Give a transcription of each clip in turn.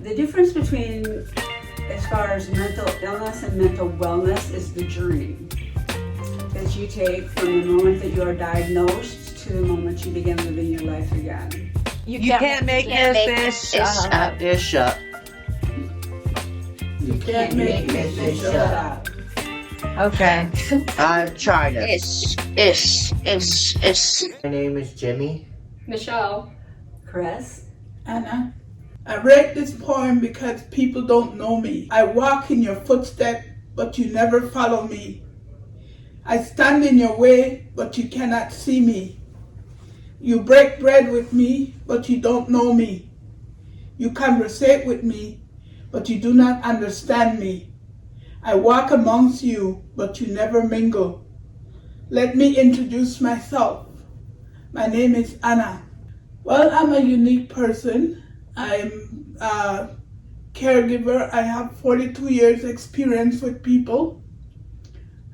The difference between, as far as mental illness and mental wellness, is the journey that you take from the moment that you are diagnosed to the moment you begin living your life again. You can't make this up. Dish up. You can't make this up. Okay. I've tried it. Is. My name is Jimmy. Michelle. Chris? Anna, I read this poem because people don't know me. I walk in your footsteps, but you never follow me. I stand in your way, but you cannot see me. You break bread with me, but you don't know me. You conversate with me, but you do not understand me. I walk amongst you, but you never mingle. Let me introduce myself. My name is Anna. Well, I'm a unique person. I'm a caregiver. I have 42 years experience with people.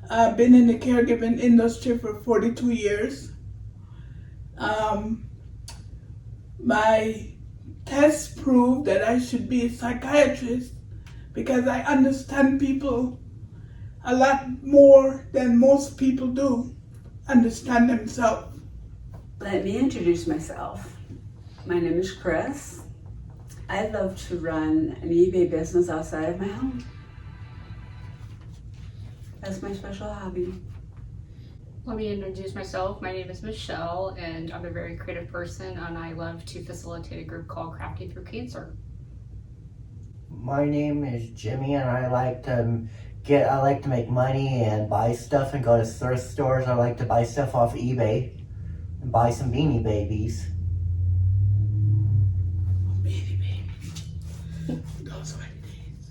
I've been in the caregiving industry for 42 years. My tests prove that I should be a psychiatrist because I understand people a lot more than most people do understand themselves. Let me introduce myself. My name is Chris. I love to run an eBay business outside of my home. That's my special hobby. Let me introduce myself. My name is Michelle, and I'm a very creative person, and I love to facilitate a group called Crafting Through Cancer. My name is Jimmy, and I like to make money and buy stuff and go to thrift stores. I like to buy stuff off eBay and buy some Beanie Babies. Baby, those were days.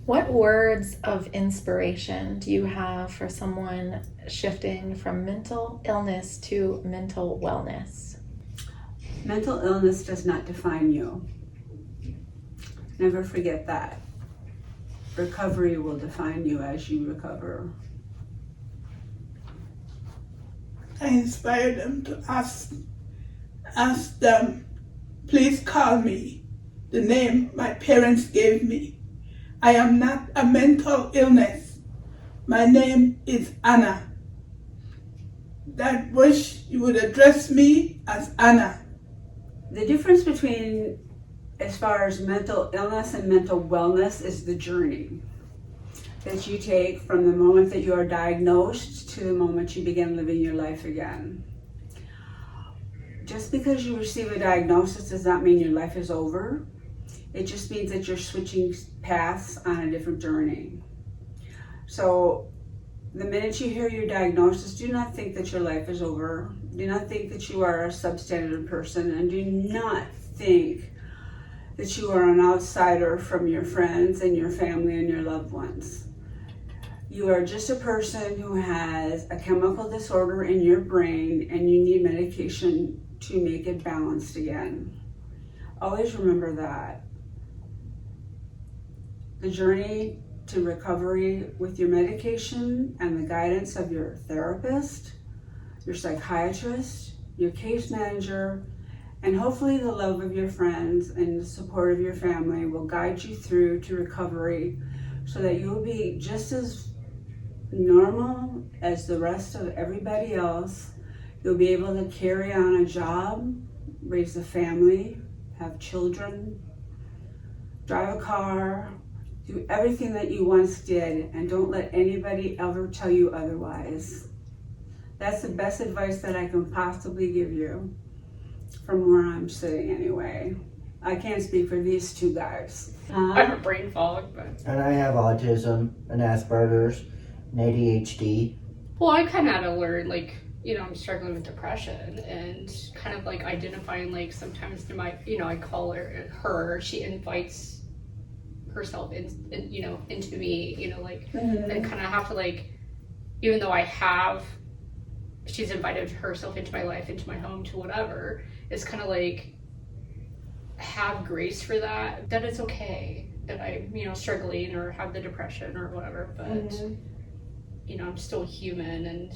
What words of inspiration do you have for someone shifting from mental illness to mental wellness? Mental illness does not define you. Never forget that. Recovery will define you as you recover. I inspire them to ask them, please call me the name my parents gave me. I am not a mental illness. My name is Anna. I wish you would address me as Anna. The difference between, as far as mental illness and mental wellness, is the journey that you take from the moment that you are diagnosed to the moment you begin living your life again. Just because you receive a diagnosis does not mean your life is over. It just means that you're switching paths on a different journey. So the minute you hear your diagnosis, do not think that your life is over. Do not think that you are a substandard person, and do not think that you are an outsider from your friends and your family and your loved ones. You are just a person who has a chemical disorder in your brain, and you need medication to make it balanced again. Always remember that. The journey to recovery with your medication and the guidance of your therapist, your psychiatrist, your case manager, and hopefully the love of your friends and the support of your family will guide you through to recovery so that you will be just as normal as the rest of everybody else. You'll be able to carry on a job, raise a family, have children, drive a car, do everything that you once did, and don't let anybody ever tell you otherwise. That's the best advice that I can possibly give you from where I'm sitting anyway. I can't speak for these two guys. I have a brain fog, but... And I have autism and Asperger's and ADHD. Well, I kind of had to learn, I'm struggling with depression and kind of identifying, sometimes I call her, she invites herself into me, and kind of have to even though she's invited herself into my life, into my home, to whatever, it's kind of have grace for that it's okay that I'm, struggling or have the depression or whatever, but I'm still human. And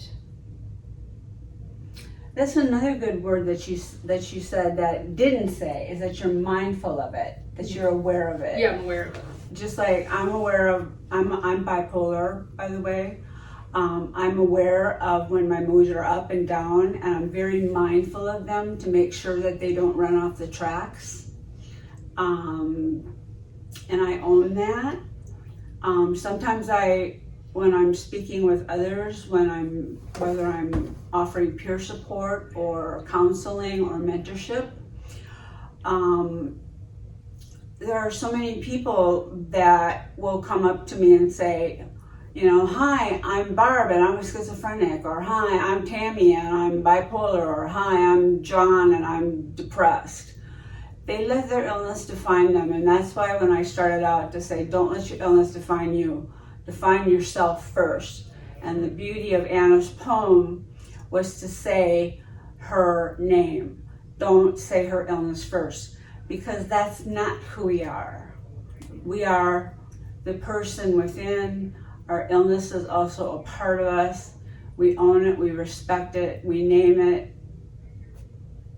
That's another good word that you said that didn't say, is that you're mindful of it, that you're aware of it. Yeah, I'm aware of it. Just like I'm aware of, I'm bipolar, by the way. I'm aware of when my moods are up and down, and I'm very mindful of them to make sure that they don't run off the tracks. And I own that. Sometimes when I'm speaking with others, whether I'm offering peer support or counseling or mentorship, there are so many people that will come up to me and say, hi, I'm Barb and I'm schizophrenic, or hi, I'm Tammy and I'm bipolar, or hi, I'm John and I'm depressed. They let their illness define them, and that's why when I started out to say, don't let your illness define you. Define yourself first. And the beauty of Anna's poem was to say her name. Don't say her illness first, because that's not who we are. We are the person within. Our illness is also a part of us. We own it, we respect it, we name it,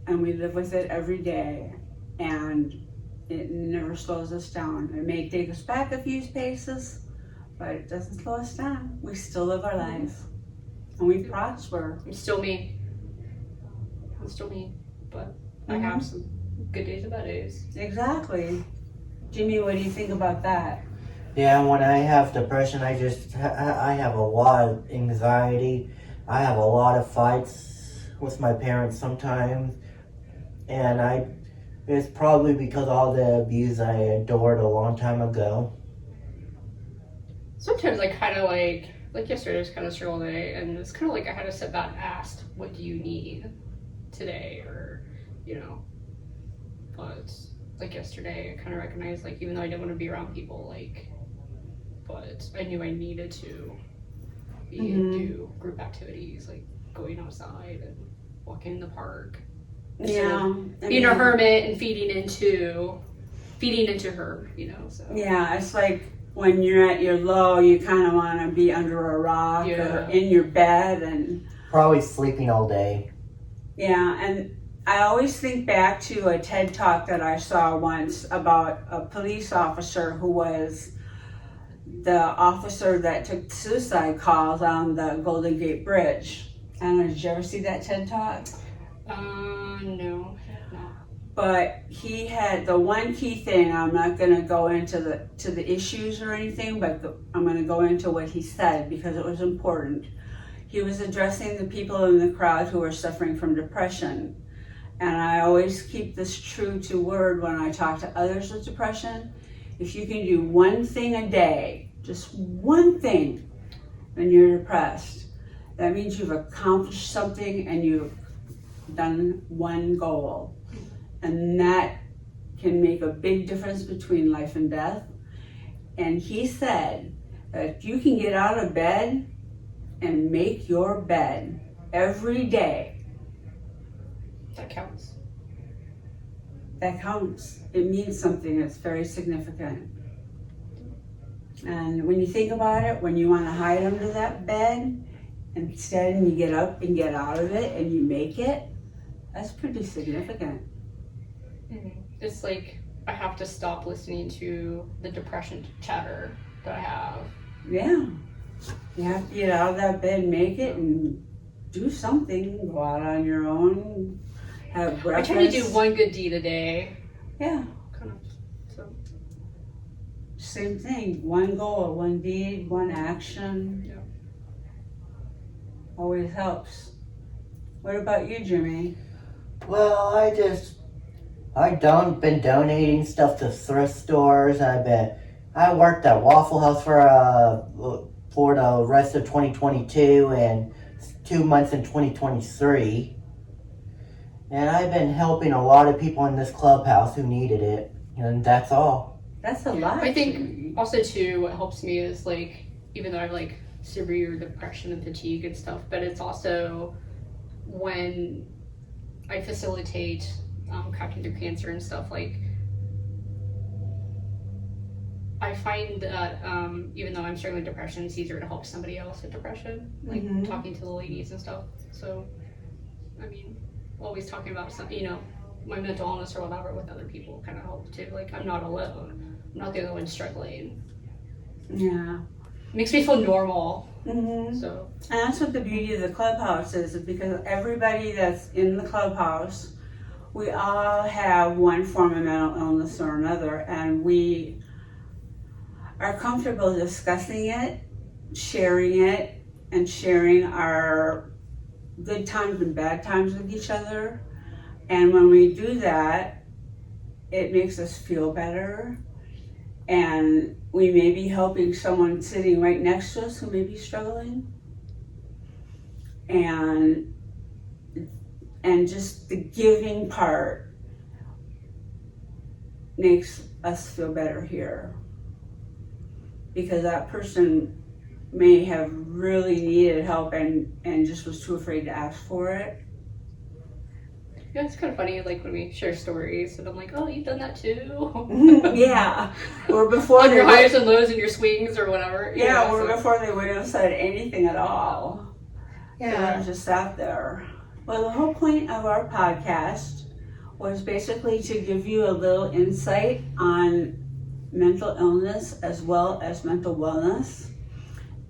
and we live with it every day. And it never slows us down. It may take us back a few paces, but it doesn't slow us down. We still live our lives, and we prosper. I'm still me. But I have some good days and bad days. Exactly. Jimmy, what do you think about that? Yeah, when I have depression, I have a lot of anxiety. I have a lot of fights with my parents sometimes, and it's probably because of all the abuse I endured a long time ago. Sometimes I kind of like yesterday was kind of struggle day, and it's kind of like I had to sit back and ask, what do you need today, or but like yesterday I kind of recognized, like, even though I didn't want to be around people, like, but I knew I needed to do group activities, like going outside and walking in the park. Yeah, Being a hermit and feeding into her, so. Yeah, it's like when you're at your low, you kind of want to be under a rock or in your bed, and probably sleeping all day. Yeah, and I always think back to a TED Talk that I saw once about a police officer who was the officer that took suicide calls on the Golden Gate Bridge. I don't know, did you ever see that TED Talk? No. But he had the one key thing. I'm not going to go into the issues or anything, but I'm going to go into what he said because it was important. He was addressing the people in the crowd who were suffering from depression. And I always keep this true to word when I talk to others with depression. If you can do one thing a day, just one thing, when you're depressed, that means you've accomplished something and you've done one goal. And that can make a big difference between life and death. And he said that if you can get out of bed and make your bed every day, that counts. That counts. It means something that's very significant. And when you think about it, when you want to hide under that bed, instead you get up and get out of it and you make it, that's pretty significant. It's like I have to stop listening to the depression chatter that I have. Yeah. You have to get out of that bed, make it, and do something. Go out on your own, have breakfast. I try to do one good deed a day. Yeah. Kind of. So. Same thing. One goal, one deed, one action. Yeah. Always helps. What about you, Jimmy? Well, been donating stuff to thrift stores. I worked at Waffle House for the rest of 2022 and 2 months in 2023. And I've been helping a lot of people in this clubhouse who needed it. And that's all. That's a lot. I think also too, what helps me is, like, even though I have like severe depression and fatigue and stuff, but it's also when I facilitate cracking through cancer and stuff, like, I find that even though I'm struggling with depression, it's easier to help somebody else with depression, like talking to the ladies and stuff. So I mean, always talking about some, my mental illness or whatever with other people kind of helps too. Like, I'm not alone. I'm not the only one struggling. Yeah. Makes me feel normal. Mm-hmm. So. And that's what the beauty of the Clubhouse is because everybody that's in the Clubhouse, we all have one form of mental illness or another, and we are comfortable discussing it, and sharing our good times and bad times with each other. And when we do that, it makes us feel better. And we may be helping someone sitting right next to us who may be struggling. And just the giving part makes us feel better here. Because that person may have really needed help and just was too afraid to ask for it. Yeah, it's kind of funny, like when we share stories, and I'm like, "Oh, you've done that too." Yeah, or before on your they highs and lows and your swings or whatever. yeah, or before they would have said anything at all. Yeah. So just sat there. Well, the whole point of our podcast was basically to give you a little insight on mental illness as well as mental wellness.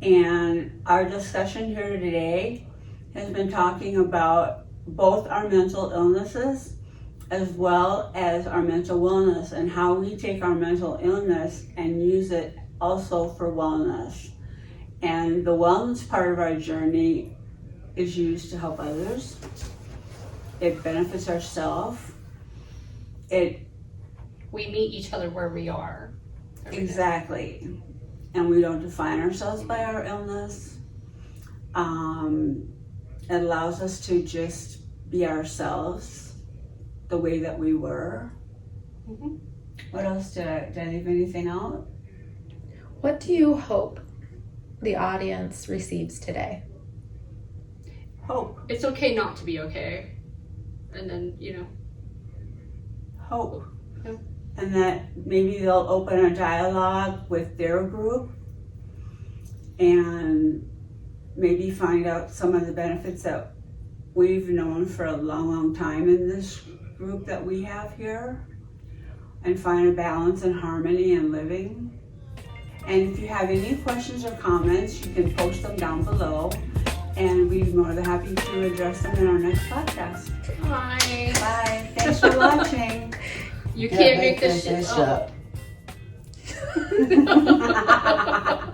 And our discussion here today has been talking about both our mental illnesses as well as our mental wellness and how we take our mental illness and use it also for wellness. And the wellness part of our journey is used to help others. It benefits ourselves. We meet each other where we are. Exactly. And we don't define ourselves by our illness. It allows us to just be ourselves the way that we were. Mm-hmm. What else did I leave anything out? What do you hope the audience receives today? Hope. It's okay not to be okay. And then, Hope. Yeah. And that maybe they'll open a dialogue with their group and maybe find out some of the benefits that we've known for a long time in this group that we have here, and find a balance and harmony in living. And if you have any questions or comments, you can post them down below, and we'd be more than happy to address them in our next podcast. Bye. Bye. Thanks for watching. You can't make this shit shit up. up.